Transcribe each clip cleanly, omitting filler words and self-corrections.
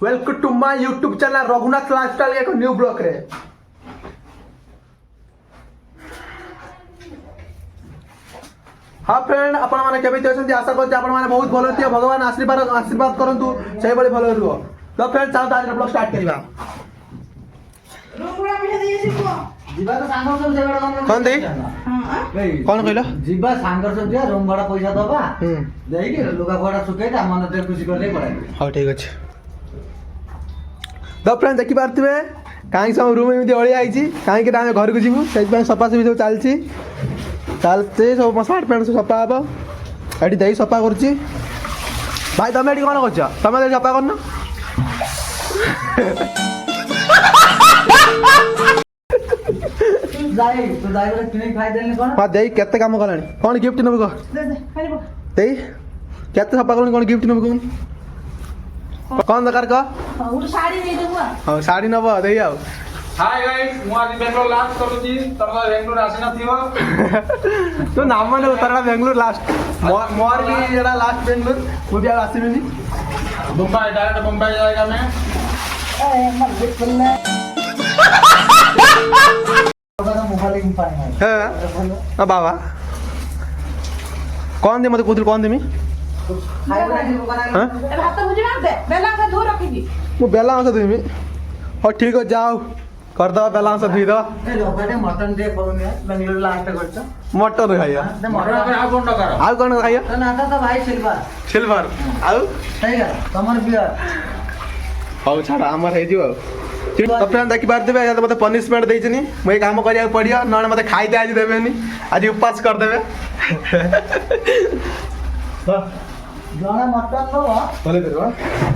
Welcome to my YouTube channel Raghunath lifestyle एक new blog रे। हाँ फ्रेंड आपण माने केबे अछंती आशा करते आपण माने बहुत भलो थिए भगवान आशीर्वाद आशीर्वाद करंतु सही बड़ी भलो रुओ। तो फ्रेंड चलो आज ब्लॉग स्टार्ट करिबा। रुगुड़ा पैसा देई सिको जीवा तो सांगर सब सेगड़ा कौन दे कौन कहला जीवा सांगर सब जे रूम भाड़ा पैसा दबा देई के लुगा भाड़ा सुके त मन ते खुशी कर ले पड़े। हां ठीक अछि। तो फ्रेंड देखि पारथिबे काई सब रूम एमती ओळी आइची काई के हम घर को जीवु सेइ पे सफा सफी सब चलची चलते सब शर्ट पैंट सब सफा हबो एडी देई सफा करची। भाई तमे एडी कोन करछ तमे देई सफा करन जाई तो जाई वाला किने खाई देले कोन हां देई केते काम करलानी कोन गिफ्ट नबो को दे दे खाली बो देई केते सफा करलानी कोन गिफ्ट नबो कोन कौन दरकार का उठ साड़ी दे देबो हां साड़ी नबो देई आउ। हाय गाइस मु आज बेंगलोर लास्ट करूची तमरा बेंगलोर आसी न थियो तो नाम ने उतरला बेंगलोर लास्ट मोर भी एड़ा लास्ट बेंगलोर मु भी आसीबिनी मुंबई डायरेक्ट मुंबई जाएगा मैं ए मर बिल्ला का मोबाइल में पाए हां बाबा कौन दे मते कोथल कौन दे मी खाई बना के बना हां ए भात बुझी ना दे बेला का धो रखी मु बेला से देमी हो ठीक हो जाओ कर दो बेला से धुई दो ए लोगटे मटन दे कोने बेंगलोर लास्ट करछ मटन खाइया दे मरण मटन आ कोन कर आउ कौन खाइया तो नाता तो भाई सिल्वर सिल्वर आउ सही है कमर बियर हो छाड़ा हमर हे जियो तो फ्रेंड देखि बार देबे या तो मते पनिशमेंट देइछनी मई काम करिया पड़िया न मते खाइ दे आज देबेनी आज उपवास कर देबे जणा मटन नो बोले देबो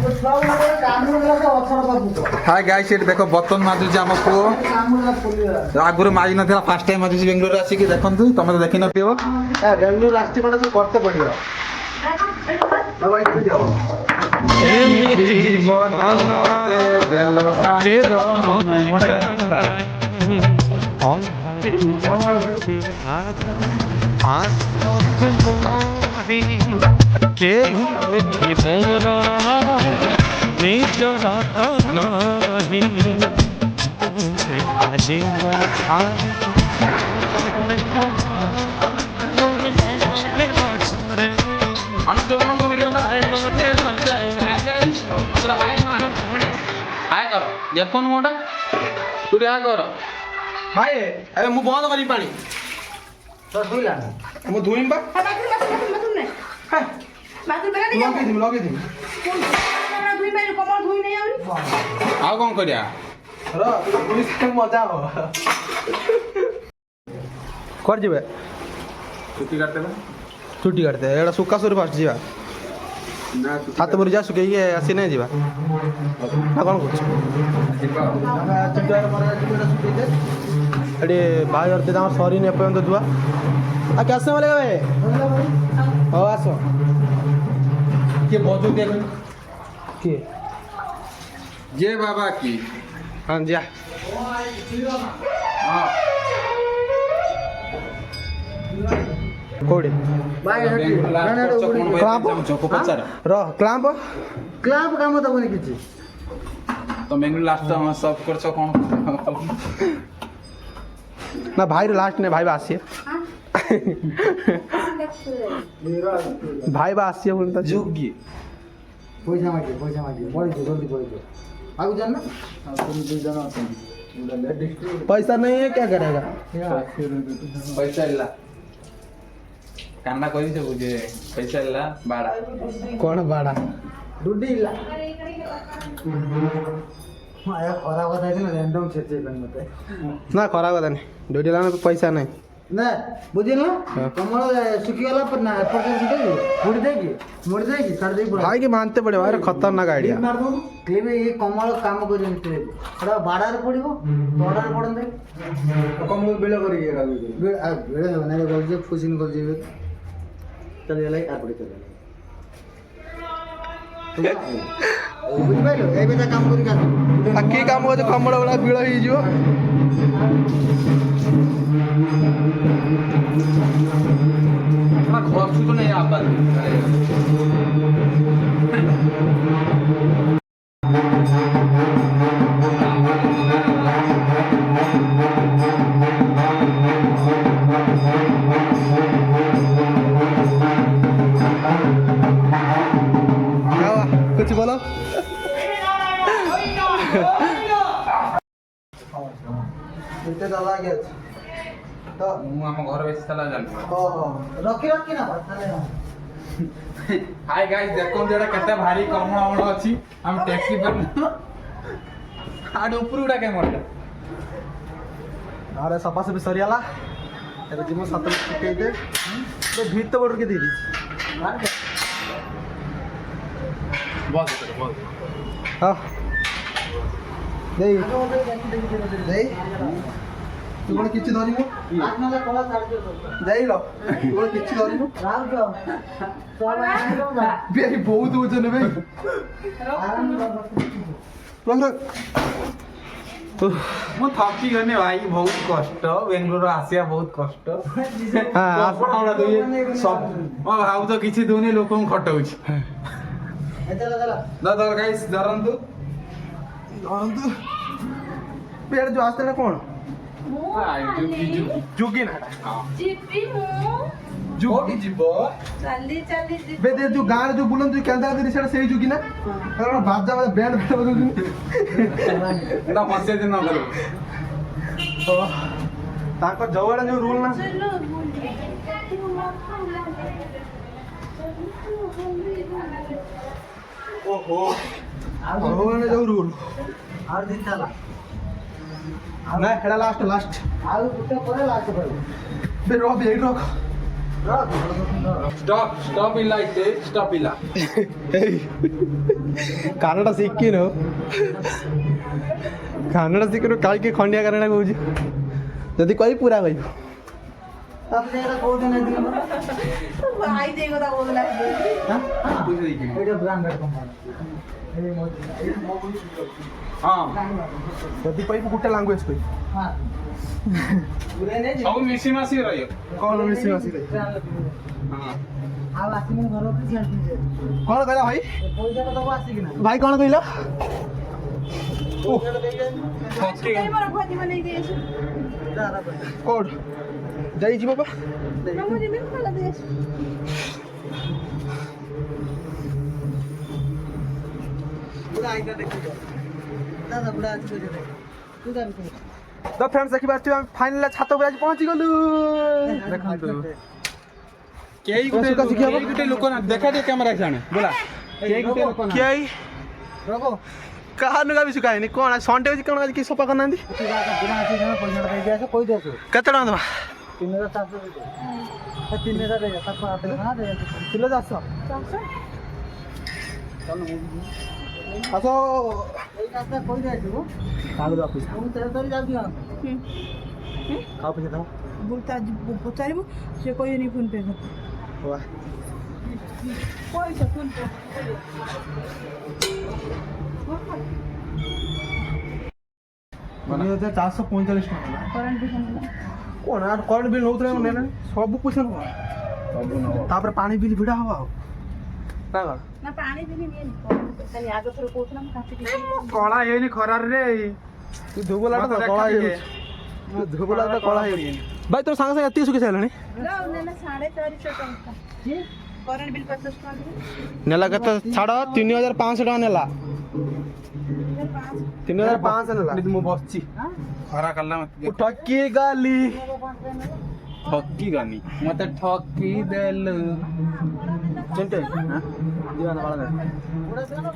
तो सब लोग काम लगा के अक्षर बाबू हाय गाइस ये देखो बर्तन माजुची हम को काम लगा पुलिस आगुर माजी नथिला फर्स्ट टाइम माजुची बेंगलोर आसी कि देखंतु तमे तो देखि नथियो ए बेंगलोर राष्ट्रीय माने सब करते पड़ियो बाबा इधर जाओ हाय कर देखोन मोटा तू रे कर भाई अबे मु बंद करी पानी तो सुइला मु धुइम बा बाथरूम ने हां बाथरूम बेला नहीं लगे दिम कमरा धुई में कमर धुई नहीं आउरी आ कोन करिया रो पुलिस के मजा हो कर जेबे छुट्टी करते बा छुट्टी करते एड़ा सुक्का सुर फास्ट जीवा ना हाथ मुर जा सुके ये आसी नहीं जीवा ना कोन कुछ अरे भाई और ते हमर सॉरी ने पयन दुआ आ कैसे वाले गए हो आसो के बजो दे के जय बाबा की हां जा हां कोड़े भाई हटी क्लाम्प चोको पचार रो क्लाम्प क्लाब काम तो बने किछि तो बेंगलोर लास्ट हम सब करछ कोन ना भाई रे लास्ट ने भाई बा आसी भाई बा आसी बोलता जोगी पैसा मागी बड़ी जल्दी बड़ी आगु जान ना तुम दो जन अछन पैसा नहीं है क्या करेगा पैसा इला कान्ना कहि से बुझे पैसा इला बाड़ा कौन बाड़ा डुडी ला आया खरा बता के ना रैंडम छेचे बन मते ना खराब बात नहीं डोडी लाने पे पैसा नहीं ना बुझिल ना हाँ। कमल सुखी वाला पर ना पर देगी मुड़ देगी कर देगी भाई के मानते पड़े भाई खतरनाक आइडिया मार दो क्लेबे ये कमल काम कर निते एटा बाडार पड़िबो बाडार पड़न दे कम बेले करी एरा बेड़े हो ना बोल जे फुसिन कर जेबे चल गेलै आ पड़ी चल बुझि पाइलो ए बेटा काम करी का आ की काम हो जे कमड़ वाला बीड़ ही जियो घर सुतो नहीं आप क्या हुआ? कुछ बोलो। इतने चला गया तो ମୁଁ ଆମ ଘର ବେଶୀ ଚାଲା ଜାଣିଛି। ରଖି ନା ହାଇ ଗାଇସ୍ ଦେଖନ୍ତୁ ଏଟା କେତେ ଭାରି କମଳ ଅମଳ ଅଛି ଆମେ ଟେକି ପାରୁନୁ ଆଡେ ଉପରୁ ଗୁଡା କେମ ମରିଲା अरे सफा सफी सरियाला ଏବେ ଯିମୁ ସାତ ପକେଇ ଦେ ଭିତ ବଡ କେ ଦେଇଛି ବସ ବସ ହଁ ଦେଇ ଦେଇ ତୁ କଣ କିଛି ଧରିମୁ ଯାଇଲ ତୁ କଣ କିଛି ଧରିମୁ ବେ ବହୁତ ଓଜନ ବେ ମୁଁ ଥକି ଗନି ଭାଇ ବହୁତ କଷ୍ଟ ବେଙ୍ଗଲୋର ଆସିବା ବହୁତ କଷ୍ଟ ମୋ ଭାଉ ତ କିଛି ଦଉନି ଲୋକଙ୍କୁ ଖଟଉଛି ଗାଇସ୍ ଧରନ୍ତୁ पेड़ जो आस्ते ना कौन जुगी ना ଯିବି ମୁଁ ଯୋଉଠି ଯିବ ଚାଲି ଚାଲି ଯିବି बे दे जो गार जो बुलंद जो केंदा दे सेटा सेही जुगी ना कारण बाजा बाजा बैंड बैंड बजू ଏଟା ମସିଆ ଦିନ କରୁ तो ताको जवड़ा जो रूल ना ଚलो ओहो भगवान जो रूल और दिन चला ना हेडा लास्ट लास्ट ଆଉ ଗୋଟେ ପରେ ଲାଷ୍ଟ କରିବ बे रो बे रो stop illa ite stop illa Kannada सिक्किनु Kannada सिक्किनु काई के खंडिया कन्नड कहूची जदि कहि पूरा कहि ତାପରେ ଏଟା କୋଉ ଦିନ ଦିନ ଭାଇ ଦେଇ କଥା କହୁଥିଲା ଏଇଟା ବ୍ରାଣ୍ଡେଡ କମ୍ପାନୀ ହଁ जदि कहि गुटे लैंग्वेज कहि ହଁ ପୁରା ନେଇ ସବୁ ମିଶି ମାସି ରହିବ कौन मिसी मासी ହଁ ଆଉ ଆସିନି ଘରକୁ ସେଲ୍ଫି ଦେ कौन कहला भाई ପଇସା ତ ଦବ ଆସିକି ନା भाई कौन कहला ପଇସା ଦେଇଦେ କାଇଁ ମୋର ଭୋଜି ବନେଇ ଦେଇଛୁ ଦାଦା ପଇସା कोड जाई जी बाबा ନା ମୁଁ ଯିବି ଭଲ ଦେଇଛୁ ପୁରା ଆଇଟା ଦେଖିବ ଦାଦା ପୁରା ଅଛି ପଇସା ଦେ ତୁ ଜାଣିଛୁ तो फ्रेंड्स देखि बात हम फाइनल छात पर आज पहुंची गलु ଦେଖନ୍ତୁ କେହି ଗୋଟେ ସୁକା ଶିଖିବା କେହି ଗୋଟେ ଲୋକ ନା ଦେଖା ଟିକେ କ୍ୟାମେରା ସାଣେ ବୋଲା କେହି ଗୋଟେ ଲୋକ ନା क्या ରଘୁ कहा नुगा भी सुकाइनी कोन संडे होची कोन आज की सफा करना दी ତୁ ଦାଦା ପୁରା ଅଛି ନା ପଇସା ଦେଇକି ଆସ କହି ଦେ ଆସ केते टका दबा 3700 ଦେଇଦେ 3000 ଦେଇଦେ ତାକୁ ଆତେ ନା ଦେ किलो 400 आसो ଏଇ ରାସ୍ତା କହି ଦେ ଆସିବୁ कागज ऑफिस ମୁଁ ତେଲ ଧରି ଯାଉଛି ଆଉ खाओ पैसे दो ବୁଲତା ପଚାରିବୁ ସେ କହିବେନି ଫୋନ୍ ପେ କଥା वाह ପଇସା ଫୋନ୍ ପେ मने 445 टका କରେଣ୍ଟ ବି ଫୋନ୍ कोन आ करेंट बिल नउतरे ने सब पैसा न ସବୁ ନବ तापर पानी बिल भिड़ा हवा कागज ନା ପାଣି ବି ନିଏନି ଖାଲି ଆଗ ଥର କହୁଥିଲା ମୁଁ କାଟିକି କଳା ହେଇନି ଖରାରେ ରେ तू धोबला तो मत कला देखा है धोबला तो कला है भाई तोर संग संग एती सुके छलनी ନେଲା 450 ଟଙ୍କା କରେଣ୍ଟ ବିଲ୍ 50 ଟଙ୍କା ଦେବି नेला कत छाड़ 3500 टका नेला 3500 नेला ମୁଁ ବସିଛି ଖରା କଲା ମତେ ठकी गाली ଠକି ଗାନି ମତେ ଠକି ଦେଲୁ चिंटे दीवाना वाला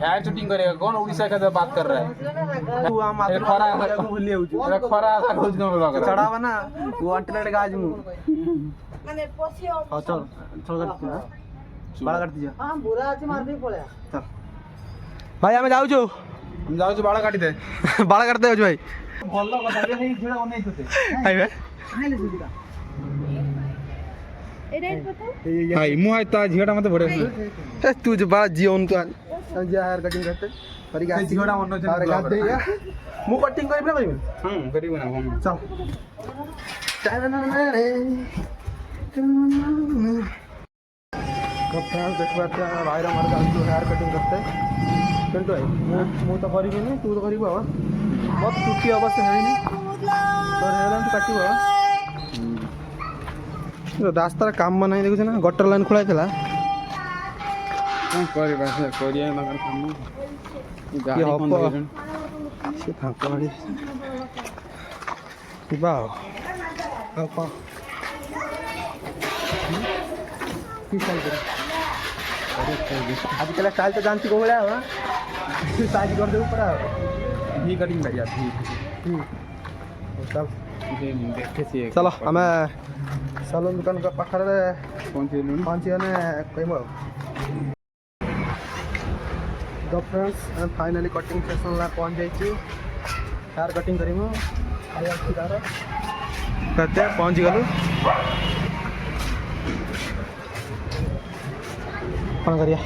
हेयर शूटिंग करेगा कौन उड़ीसा का बात कर रहा है तू हम ए, खरा भूली आउछु अरे खरा आधा खोज न लग रहा चढ़ावा ना वो अंटलेट गाज मु ମାନେ ପଶିବ हां चल चल काट बाला काट दिया ହଁ ବୁରା ଅଛି ମାରି ଦେଇ ପଳେଆ चल भाई हमें जाऊ जो हम जाऊ बाल काटी दे बाला काट दे भाई ଭଲ କଥା ରେ ହେଇ ଝିଡ଼ା ଅନେଇ ତତେ आइबे ଖାଇଲେ ସୁବିଧା ଏ ରେଟ୍ କଥା ଭାଇ ମୁଁ ଆଇ ତା ଝିଅଟା ମତେ ବଢିଆ ए तू जो बड़ा जीवन तो आज जा हेयर कटिंग करते करी से गाछ ଝିଅଟା ମନ ଅଛି और गाछ दे या मु कटिंग करिबे करिबे କରିବୁ ନା ହଁ चल कपड़ा देखबा क्या भाई रे मार गाछ हेयर कटिंग करते पिंटू भाई मु तो करिबे नहीं तू तो करिबो बहुत सुखी अवस्था है नहीं ରାସ୍ତାର କାମ ନାହିଁ ଦେଖୁଛ ନା ଗଟର ଲାଇନ୍ ଖୋଳା ହେଇଥିଲା କ'ଣ କରିବା ସେ କରିବା ତାଙ୍କର କାମ ଗାଡ଼ି ହବ? କ'ଣ ଦେଉଛନ୍ତି? ସେ ତାଙ୍କ ଗାଡ଼ି ଯିବା ଆଉ କ'ଣ आजकल स्टाइल तो जानती को बड़ा हुआ साइज कर दे ऊपर भी कटिंग करिया भी तब देखे सी चलो हमें सलून दुकान का पाखर पहुंचे पहुंची गने कहम तो फ्रेंड्स फाइनली कटिंग सेक्शन ला पहुंच जाइए हेयर कटिंग करिमु कहते पहुंच गलु कौन करिया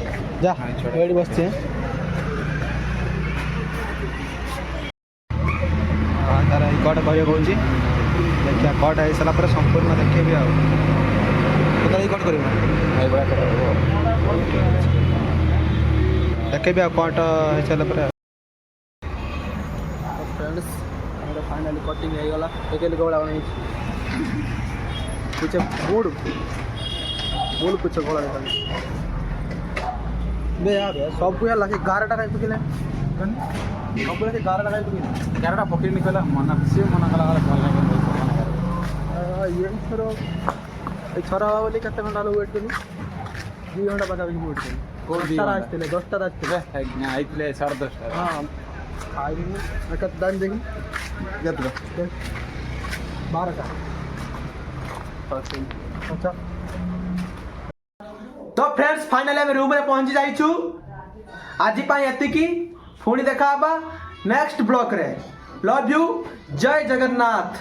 जा रेडी बसचे तार कट करिया कहूँ देखिए कट हो सारा पर संपूर्ण देखे भी आउ कट कर देखे भी कट हो सारा पर फ्रेंड्स फाइनली कटिंग हो गला एक गोला पीछे बोर्ड पीछे गोला देखा बे यार सब यार लागे 11टा काई पकिले सब लागे 11टा काई पकिले 11टा पकड़ निकला मना से मना कला भल लागे ये थरो ए छरा वाली कते घंटा लो वेट करी 2 घंटा पाछा वेट करी कोन 10टा आस्ते 10टा आस्ते आइतले 10:30 हां आई एक दान देगी जतरा 12टा अच्छा तो फ्रेंड्स फाइनली आम रूम रे पहुंची जाइछु आज पाई एतिकी पुणी देखा नेक्स्ट ब्लॉक रे लव यू जय जगन्नाथ।